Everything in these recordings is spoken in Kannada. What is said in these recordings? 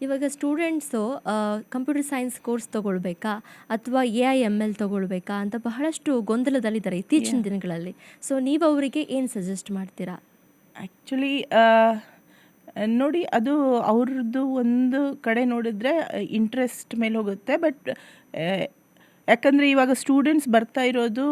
ಇವಾಗ ಸ್ಟೂಡೆಂಟ್ಸು ಕಂಪ್ಯೂಟರ್ ಸೈನ್ಸ್ ಕೋರ್ಸ್ ತಗೊಳ್ಬೇಕಾ? ಅಥವಾ AI/ML ತಗೊಳ್ಬೇಕಾ? ಅಂತ ಬಹಳಷ್ಟು ಗೊಂದಲದಲ್ಲಿದ್ದಾರೆ ಇತ್ತೀಚಿನ ಯಾಹ್! ದಿನಗಳಲ್ಲಿ. ಸೊ ನೀವು ಅವರಿಗೆ ಏನು ಸಜೆಸ್ಟ್ ಮಾಡ್ತೀರಾ? ಆ್ಯಕ್ಚುಲಿ ನೋಡಿ ಅದು ಅವ್ರದ್ದು ಒಂದು ಕಡೆ ನೋಡಿದ್ರೆ ಇಂಟ್ರೆಸ್ಟ್ ಮೇಲೆ ಹೋಗುತ್ತೆ. ಬಟ್ ಯಾಕಂದರೆ ಇವಾಗ ಸ್ಟೂಡೆಂಟ್ಸ್ ಬರ್ತಾ ಇರೋದು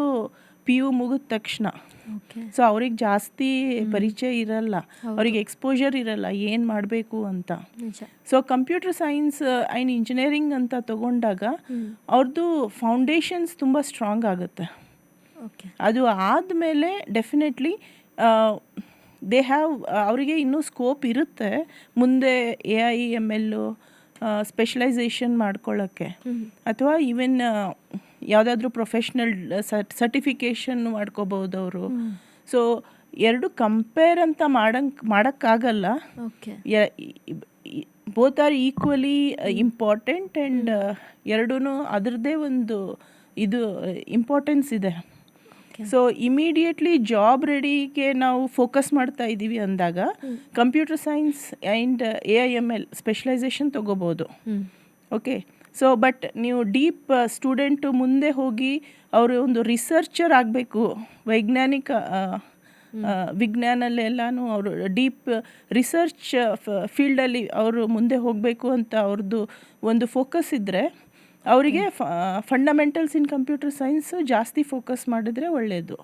PU ಮುಗಿದ ತಕ್ಷಣ. ಓಕೆ. ಸೊ ಅವ್ರಿಗೆ ಜಾಸ್ತಿ ಪರಿಚಯ ಇರಲ್ಲ. ಹೌದು. ಅವ್ರಿಗೆ ಎಕ್ಸ್ಪೋಜರ್ ಇರಲ್ಲ ಏನು ಮಾಡಬೇಕು ಅಂತ. ನಿಜ. So computer science and engineering ಅಂತ ತಗೊಂಡಾಗ ಅವ್ರದ್ದು ಫೌಂಡೇಶನ್ಸ್ ತುಂಬ ಸ್ಟ್ರಾಂಗ್ ಆಗುತ್ತೆ. ಓಕೆ. ಅದು ಆದಮೇಲೆ ಡೆಫಿನೆಟ್ಲಿ ದೇ ಹ್ಯಾವ್ ಅವರಿಗೆ ಇನ್ನೂ ಸ್ಕೋಪ್ ಇರುತ್ತೆ ಮುಂದೆ AI/ML ಸ್ಪೆಷಲೈಸೇಷನ್ ಮಾಡ್ಕೊಳ್ಳೋಕ್ಕೆ, ಅಥವಾ ಈವನ್ ಯಾವುದಾದ್ರೂ ಪ್ರೊಫೆಷ್ನಲ್ ಸರ್ಟಿಫಿಕೇಷನ್ ಮಾಡ್ಕೋಬೋದು ಅವರು. ಸೊ ಎರಡು ಕಂಪೇರ್ ಅಂತ ಮಾಡೋಕ್ಕಾಗಲ್ಲ. Okay. Both are equally important and ಎರಡೂ ಅದರದ್ದೇ ಒಂದು ಇದು ಇಂಪಾರ್ಟೆನ್ಸ್ ಇದೆ. ಸೊ ಇಮಿಡಿಯೇಟ್ಲಿ ಜಾಬ್ ರೆಡಿಗೆ ನಾವು ಫೋಕಸ್ ಮಾಡ್ತಾ ಇದ್ದೀವಿ ಅಂದಾಗ computer science and AI/ML specialisation ತೊಗೋಬೋದು. ಓಕೆ. ಸೊ ಬಟ್ ನೀವು ಡೀಪ್ ಸ್ಟೂಡೆಂಟು ಮುಂದೆ ಹೋಗಿ ಅವರು ಒಂದು ರಿಸರ್ಚರ್ ಆಗಬೇಕು, ವೈಜ್ಞಾನಿಕ ವಿಜ್ಞಾನಲ್ಲೆಲ್ಲನೂ ಅವರು ಡೀಪ್ ರಿಸರ್ಚ್ ಫೀಲ್ಡಲ್ಲಿ ಅವರು ಮುಂದೆ ಹೋಗಬೇಕು ಅಂತ ಅವ್ರದ್ದು ಒಂದು ಫೋಕಸ್ ಇದ್ದರೆ ಅವರಿಗೆ ಫಂಡಮೆಂಟಲ್ಸ್ ಇನ್ ಕಂಪ್ಯೂಟರ್ ಸೈನ್ಸ್ ಜಾಸ್ತಿ ಫೋಕಸ್ ಮಾಡಿದ್ರೆ ಒಳ್ಳೆಯದು.